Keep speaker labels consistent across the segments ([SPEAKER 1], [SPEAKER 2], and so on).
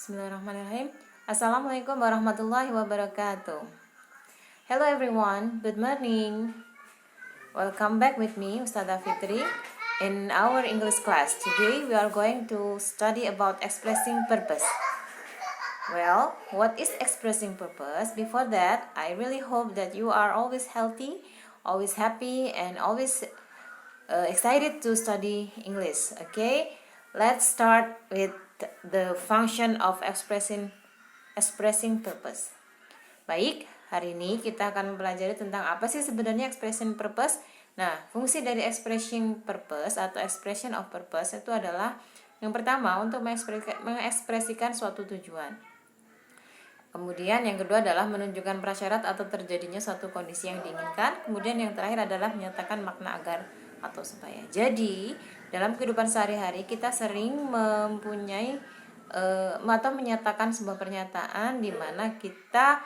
[SPEAKER 1] Bismillahirrahmanirrahim. Assalamualaikum warahmatullahi wabarakatuh. Hello everyone, good morning. Welcome back with me, Ustadzah Fitri, in our English class. Today we are going to study about expressing purpose. Well, what is expressing purpose? Before that, I really hope that you are always healthy, always happy, and always excited to study English. Okay, let's start with the function of expressing purpose. Baik, hari ini kita akan mempelajari tentang apa sih sebenarnya expression purpose. Nah, fungsi dari expressing purpose atau expression of purpose itu adalah yang pertama untuk mengekspresikan suatu tujuan. Kemudian yang kedua adalah menunjukkan prasyarat atau terjadinya suatu kondisi yang diinginkan. Kemudian yang terakhir adalah menyatakan makna agar atau supaya. Jadi dalam kehidupan sehari-hari kita sering mempunyai atau menyatakan sebuah pernyataan di mana kita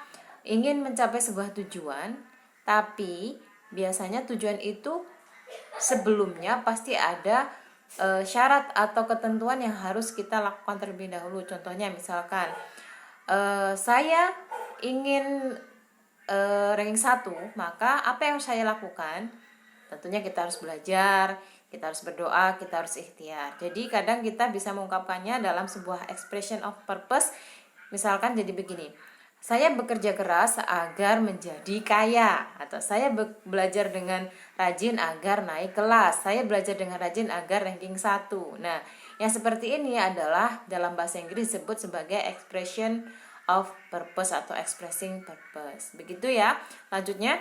[SPEAKER 1] ingin mencapai sebuah tujuan, tapi biasanya tujuan itu sebelumnya pasti ada syarat atau ketentuan yang harus kita lakukan terlebih dahulu. Contohnya misalkan saya ingin ranking 1, maka apa yang saya lakukan? Tentunya kita harus belajar, kita harus berdoa, kita harus ikhtiar. Jadi kadang kita bisa mengungkapkannya dalam sebuah expression of purpose. Misalkan jadi begini, saya bekerja keras agar menjadi kaya, atau saya belajar dengan rajin agar naik kelas, saya belajar dengan rajin agar ranking 1. Nah, yang seperti ini adalah dalam bahasa Inggris disebut sebagai expression of purpose atau expressing purpose. Begitu ya. Lanjutnya,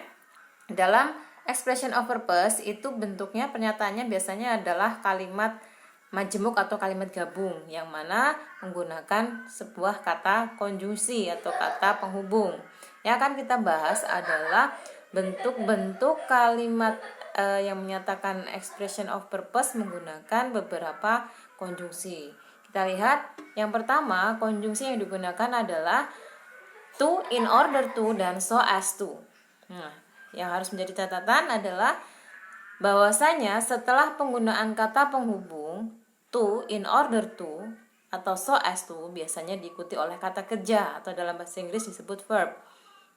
[SPEAKER 1] dalam expression of purpose itu bentuknya pernyataannya biasanya adalah kalimat majemuk atau kalimat gabung yang mana menggunakan sebuah kata konjungsi atau kata penghubung. Yang akan kita bahas adalah bentuk-bentuk kalimat yang menyatakan expression of purpose menggunakan beberapa konjungsi. Kita lihat yang pertama, konjungsi yang digunakan adalah to, in order to, dan so as to. Nah, yang harus menjadi catatan adalah bahwasanya setelah penggunaan kata penghubung to, in order to, atau so as to biasanya diikuti oleh kata kerja atau dalam bahasa Inggris disebut verb.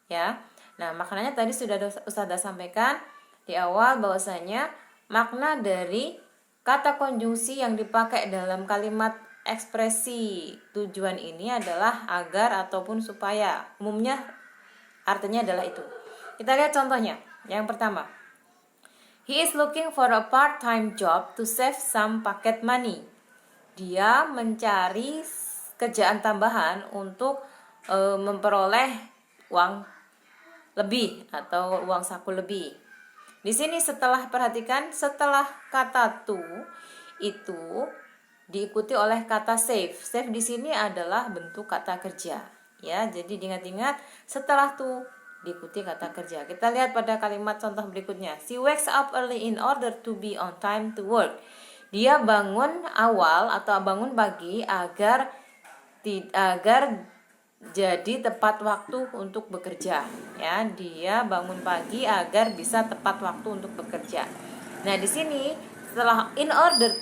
[SPEAKER 1] Ya. Nah, maknanya tadi sudah Ustadzah sampaikan di awal bahwasanya makna dari kata konjungsi yang dipakai dalam kalimat ekspresi tujuan ini adalah agar ataupun supaya. Umumnya artinya adalah itu. Kita lihat contohnya. Yang pertama, he is looking for a part-time job to save some pocket money. Dia mencari kerjaan tambahan untuk memperoleh uang lebih atau uang saku lebih. Di sini perhatikan setelah kata to itu diikuti oleh kata save. Save di sini adalah bentuk kata kerja. Ya, jadi diingat-ingat setelah to diikuti kata kerja. Kita lihat pada kalimat contoh berikutnya. She wakes up early in order to be on time to work. Dia bangun awal atau bangun pagi agar jadi tepat waktu untuk bekerja. Ya, dia bangun pagi agar bisa tepat waktu untuk bekerja. Nah, di sini setelah in order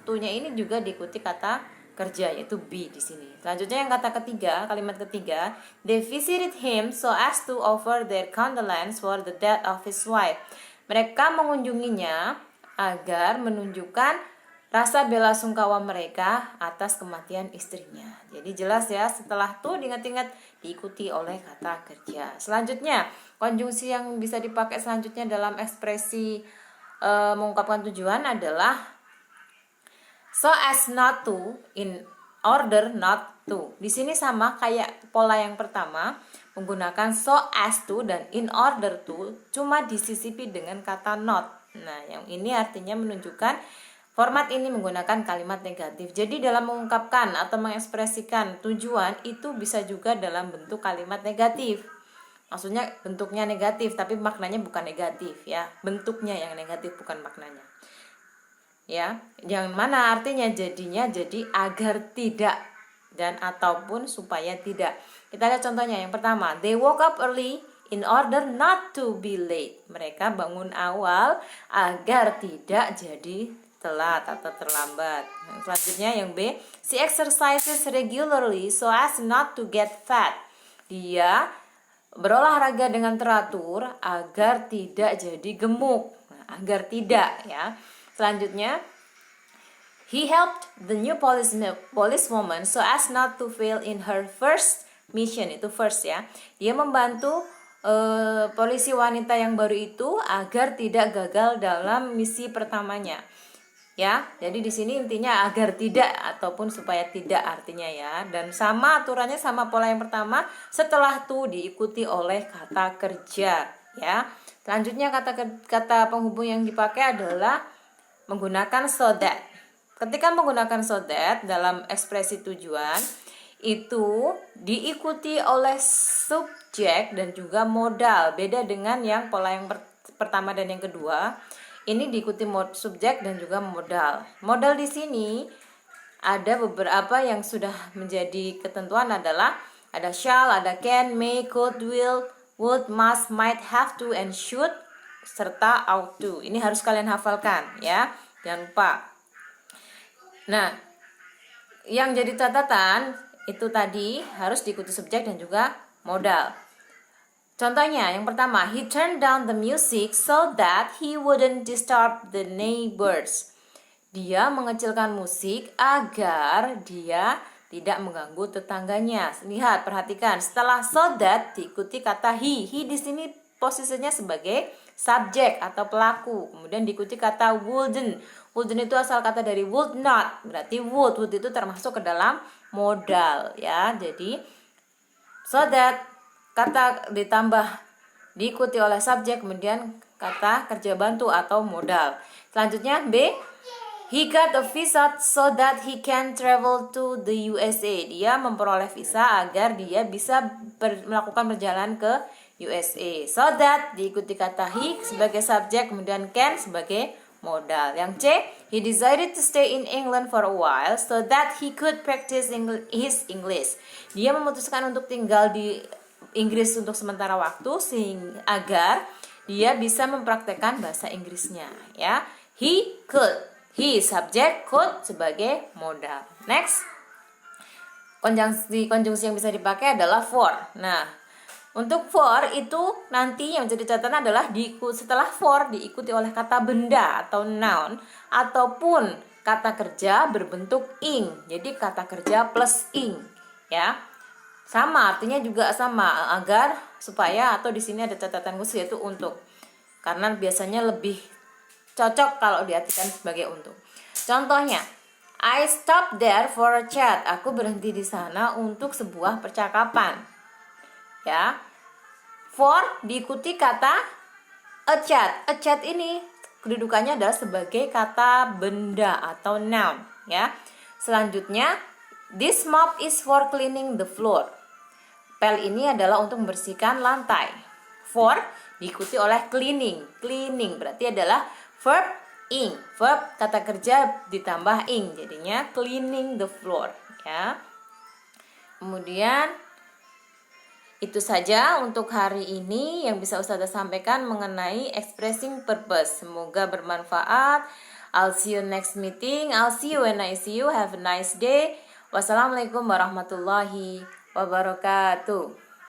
[SPEAKER 1] to-nya ini juga diikuti kata kerja, yaitu be di sini. Selanjutnya yang kata ketiga, kalimat ketiga, they visited him so as to offer their condolence for the death of his wife. Mereka mengunjunginya agar menunjukkan rasa bela sungkawa mereka atas kematian istrinya. Jadi jelas ya, setelah to diingat-ingat diikuti oleh kata kerja. Selanjutnya, konjungsi yang bisa dipakai selanjutnya dalam ekspresi mengungkapkan tujuan adalah so as not to, in order not to. Di sini sama kayak pola yang pertama, menggunakan so as to dan in order to, cuma disisipi dengan kata not. Nah, yang ini artinya menunjukkan format ini menggunakan kalimat negatif. Jadi dalam mengungkapkan atau mengekspresikan tujuan itu bisa juga dalam bentuk kalimat negatif. Maksudnya bentuknya negatif tapi maknanya bukan negatif ya. Bentuknya yang negatif bukan maknanya. Ya, yang mana artinya jadinya jadi agar tidak dan ataupun supaya tidak. Kita lihat contohnya yang pertama, they woke up early in order not to be late. Mereka bangun awal agar tidak jadi telat atau terlambat. Selanjutnya yang B, she exercises regularly so as not to get fat. Dia berolahraga dengan teratur agar tidak jadi gemuk. Nah, agar tidak ya. Selanjutnya, he helped the new policewoman so as not to fail in her first mission. Itu first ya. Dia membantu polisi wanita yang baru itu agar tidak gagal dalam misi pertamanya. Ya, jadi di sini intinya agar tidak ataupun supaya tidak artinya ya. Dan sama aturannya sama pola yang pertama, setelah itu diikuti oleh kata kerja ya. Selanjutnya kata penghubung yang dipakai adalah menggunakan so that. Ketika menggunakan so that dalam ekspresi tujuan itu diikuti oleh subjek dan juga modal. Beda dengan yang pola yang pertama dan yang kedua. Ini diikuti subjek dan juga modal. Modal di sini ada beberapa yang sudah menjadi ketentuan adalah ada shall, ada can, may, could, will, would, must, might, have to, and should serta ought to. Ini harus kalian hafalkan ya. Jangan lupa. Nah, yang jadi catatan itu tadi harus diikuti subjek dan juga modal. Contohnya, yang pertama, he turned down the music so that he wouldn't disturb the neighbors. Dia mengecilkan musik agar dia tidak mengganggu tetangganya. Lihat, perhatikan, setelah so that diikuti kata he. He di sini posisinya sebagai subjek atau pelaku. Kemudian diikuti kata wouldn't. Wouldn't itu asal kata dari would not. Berarti would itu termasuk ke dalam modal ya. Jadi so that kata ditambah diikuti oleh subjek, kemudian kata kerja bantu atau modal. Selanjutnya B, he got a visa so that he can travel to the USA. Dia memperoleh visa agar dia bisa melakukan perjalanan ke USA. So that diikuti kata he sebagai subjek, kemudian can sebagai modal. Yang C, he decided to stay in England for a while so that he could practice his English. Dia memutuskan untuk tinggal di Inggris untuk sementara waktu agar dia bisa mempraktekkan bahasa Inggrisnya ya. He could, he subjek, could sebagai modal. Next, konjungsi yang bisa dipakai adalah for. Nah, untuk for itu nanti yang jadi catatan adalah setelah for diikuti oleh kata benda atau noun ataupun kata kerja berbentuk ing. Jadi kata kerja plus ing ya. Sama, artinya juga sama agar supaya atau di sini ada catatan khusus yaitu untuk. Karena biasanya lebih cocok kalau diartikan sebagai untuk. Contohnya, I stopped there for a chat. Aku berhenti di sana untuk sebuah percakapan. Ya. For diikuti kata a chat. A chat ini kedudukannya adalah sebagai kata benda atau noun, ya. Selanjutnya, this mop is for cleaning the floor. Pel ini adalah untuk membersihkan lantai. For diikuti oleh cleaning. Cleaning berarti adalah verb ing. Verb kata kerja ditambah ing. Jadinya cleaning the floor, ya. Kemudian itu saja untuk hari ini yang bisa Ustazah sampaikan mengenai expressing purpose. Semoga bermanfaat. I'll see you next meeting. I'll see you when I see you. Have a nice day. Wassalamualaikum warahmatullahi wabarakatuh.